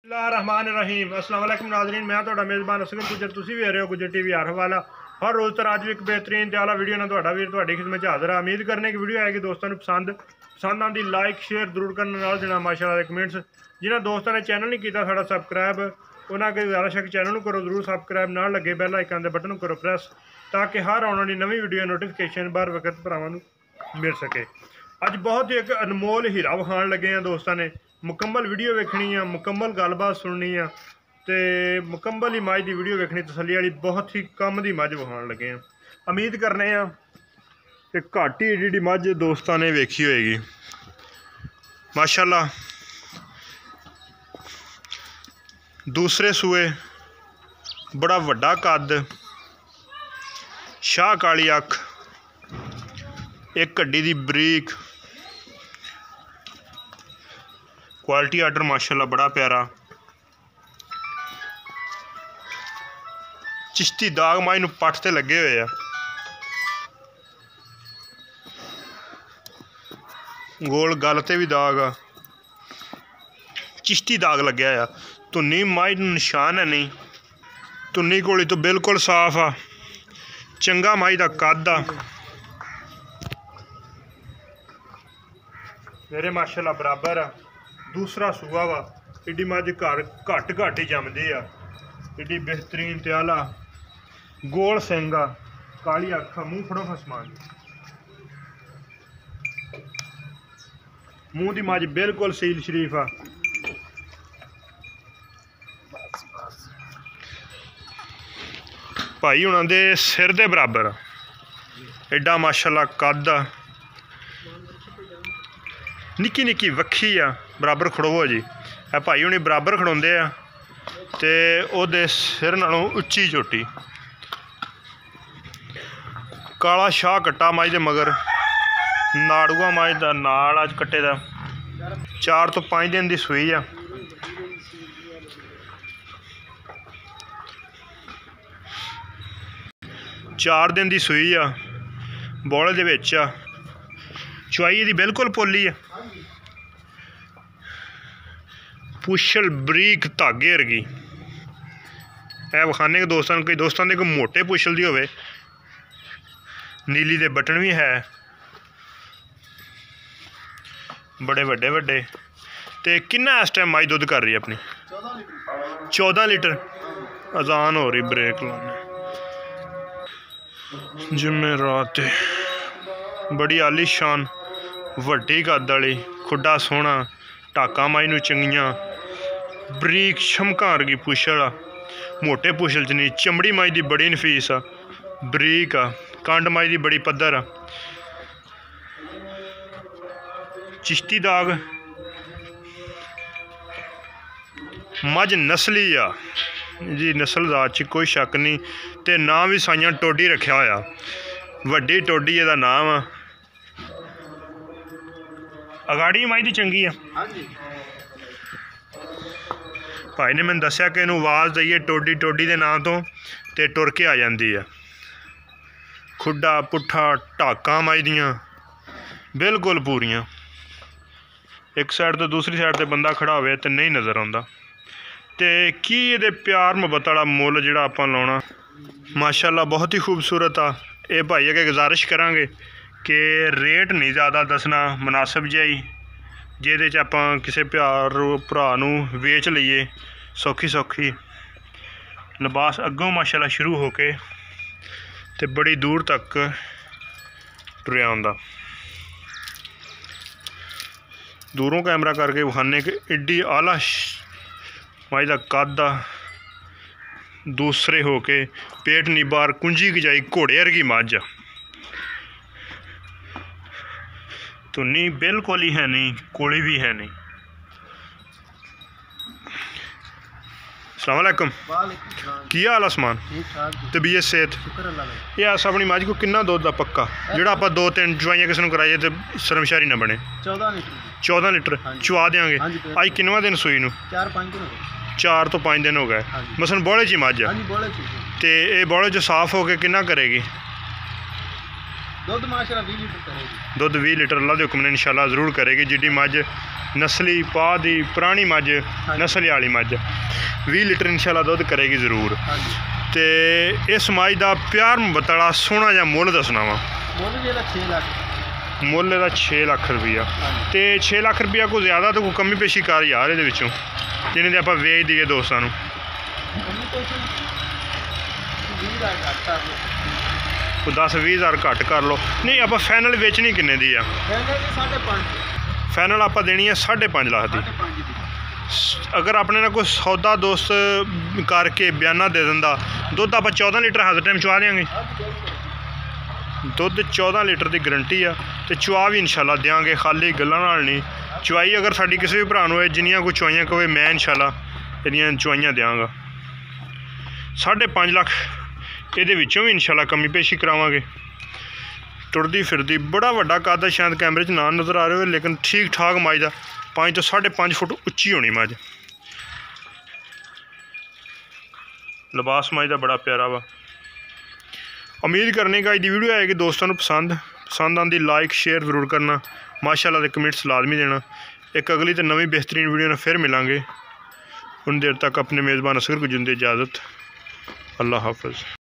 रहमान अस्सलाम वालेकुम नाज़रीन, मैं ਤੁਹਾਡਾ मेज़बान असगर गुजर, तुसी भी आ रहे हो गुजर टीवी हर हवाला। हर रोज़ तरह अज भी एक बेहतरीन ते आला वीडियो ना ਤੁਹਾਡਾ ਵੀਰ ਤੁਹਾਡੀ खिदमत हाज़िर है। उम्मीद करने की वीडियो आएगी दोस्तों पसंद आती, लाइक शेयर जरूर करने नाल देना माशाअल्लाह दे कमेंट्स। जिन्होंने दोस्तों ने चैनल नहीं किया साड़ा सबसक्राइब, उन्होंने अगर ज़्यादा शक चैनल करो जरूर सबसक्राइब, नाल लगे बैल आइकन के बटन करो प्रेस, ताकि हर आने वाली नवी वीडियो नोटिफिकेशन बर वक्त भरावां नूं मिल सके। अज बहुत ही एक अनमोल हीरा विखाण लगे हैं दोस्तों ने। मुकम्मल वीडियो वेखनी है, मुकम्मल गलबात सुननी है, तो मुकम्मल ही मझ की वीडियो वेखनी तसली वाली बहुत ही कम की मझ विखाण लगे हैं। उम्मीद करने कि घट ही एडी मझ दोस्तों ने वेखी होएगी। माशाअल्लाह दूसरे सूए बड़ा वड्डा कद, शाह काली अख, एक कड्डी दी बरीक, क्वालिटी आर्डर माशाअल्लाह बड़ा प्यारा। चिश्ती दाग माई नूं पट्ठ ते लगे हुए आ, गोल गल ते भी दाग आ, चिश्ती दाग लग्या आ। धुन्नी माई निशान है नहीं, धुन्नी कोली तो बिल्कुल साफ आ, चंगा माई दा कद आ मेरे माशाअल्लाह बराबर आ। दूसरा सूआ वा, एडी मझ घर घट ही जमदी आ, एडी बेहतरीन ते आला गोल सिंग आ, काली अख, मूँह फड़ो खसमान, मूँह दी मझ बिल्कुल सील शरीफ आ। भाई हुणां दे सिर दे बराबर एडा माशाअल्लाह कद आ, निक्की निक्की वक्खी आ, बराबर खड़ोवो जी। ए भाई हुणी बराबर खड़ोंदे आ ते ओहदे सिर नालों उच्ची चोटी। काला शाह कट्टा मझ दे मगर, नाड़ूआ मझ दा नाल अज कट्टे दा 4 तो 5 दिन दी सूई आ। चार दिन दी सूई आ, बौले दे विच आ, चुआई दी बिल्कुल पोली है, पुछल बरीक धागे वर्गी। ए विखाने के दोस्तों कोई दोस्तों के कोई मोटे पुछल दी होवे, नीली दे बटन भी है, बड़े वड्डे वड्डे। ते किन्ना इस टाइम माई दुध कर रही है अपनी? 14 लीटर। अजान हो रही, ब्रेक लाने जुमेरात। बड़ी आलीशान वड्डी कद वाली, खुड्डा सोहना, टाका माई नूं चंगियां, बरीक शमकां वर्गी पुछल आ, मोटे पुछल च नहीं। चमड़ी माई दी बड़ी नफीस आ, बरीक आ, कंड माई दी बड़ी पद्धर आ, चिश्ती दाग, मझ नस्ली आ जी, नस्ल जात च कोई शक नहीं। ते नाम भी साइयां टोडी रखा होया, वड्डी टोडी एदा नाम आ। अगाड़ी माई दी चंगी आ, भाई ने मैंने दस्या कि इनू आवाज़ दईए टोडी टोडी के नाम तो ते टुर के आ जाती है। खुड्डा पुट्ठा टाका माई दियाँ बिल्कुल पूरियां, एक साइड तो दूसरी साइड ते बंदा खड़ा होवे ते नहीं नज़र आंदा। ते की ये प्यार मुहब्बत वाला मुल जिहड़ा आपां लाउणा माशाअल्लाह बहुत ही खूबसूरत आ। ये भाई अगे गुजारिश करांगे कि रेट नहीं ज़्यादा दसना, मुनासिब जिहा ही, जिहदे च आपां किसी भरा नूं वेच लईए सौखी सौखी। लिबास अग्गों माशाअल्लाह शुरू होके ते बड़ी दूर तक टुरिया आंदा। दूरों कैमरा करके विखाने कि एड्डी आला मझ दा कद आ, दूसरे होके पेट नी बार, कुंजी गजाई घोड़े वर्गी मझ आ, धुन्नी बिल्कुल ही है नहीं, कोली भी है नहीं। अस्सलाम वालेकुम, की हाल आसमान, तबीयत सेहत? ये अस अपनी मझ को किन्ना दुध दा पक्का जिहड़ा आपां 2-3 चुआइयां किसी नूं कराइए ते शर्मशारी ना बने? 14 लीटर चुआ देंगे। अज किन्नवां दिन सूई नूं? 4 तो 5 दिन हो गए। मसलन बौले च ही मझ आ, ते ये बौले च साफ हो के किन्ना करेगी? ਦੁੱਧ ਮਾਸ਼ਾਅੱਲਾ 20 ਲੀਟਰ ਕਰੇਗੀ। ਦੁੱਧ 20 ਲੀਟਰ अल्लाह के हुक्म ने इंशाल्लाह ज़रूर करेगी। जिड्डी मझ नस्ली पा दी पुरानी मझ नस्ल वाली मझ 20 लीटर इंशाल्लाह दुੱਧ करेगी ज़रूर। तो इस मझ का प्यार बड़ा सोहना जिहा मुੱਲ दसना वा। मुੱਲ ਇਹਦਾ 6 ਲੱਖ रुपया। तो 6 ਲੱਖ रुपया कोई ज़्यादा तो कोई कमी पेशी कर यार ये जिन्हें दे आप वेच दईए दोस्तों नूं। 10-20 हज़ार घट कर लो। नहीं आप फाइनल बेचनी किन्ने दी आ? फाइनल आप देनी है 5.5 लाख की। अगर अपने ना कोई सौदा दोस्त करके बयाना दे दिंदा दुध आप 14 लीटर हर टाइम चुआ देंगे। दुध 14 लीटर की गारंटी आ तो चुआ भी इंशाल्लाह देंगे, खाली गल्लां नाल नहीं। चुआई अगर साडी किसी भी भरा नूं होए जिन्नियां कोई चुआइयां कहे मैं इंशाल्लाह इहदियां चुआइयां देंगा। 5.5 लाख ये भी इंशाल्लाह कमी पेशी करावांगे। टुरदी फिरदी बड़ा वड्डा कद है, शायद कैमरे च ना नज़र आ रहे हो, लेकिन ठीक ठाक मझ का 5 तो 5.5 फुट उच्ची होनी मझ। लिबास मझ का बड़ा प्यारा वा। उम्मीद करने का अज वीडियो आएगी दोस्तों पसंद आती लाइक शेयर ज़रूर करना, माशाअल्लाह दे कमेंट्स लाजमी देना। एक अगली तो नवी बेहतरीन वीडियो में फिर मिलांगे। उन देर तक अपने मेज़बान असगर को जिंदे इजाज़त। अल्लाह हाफ़िज़।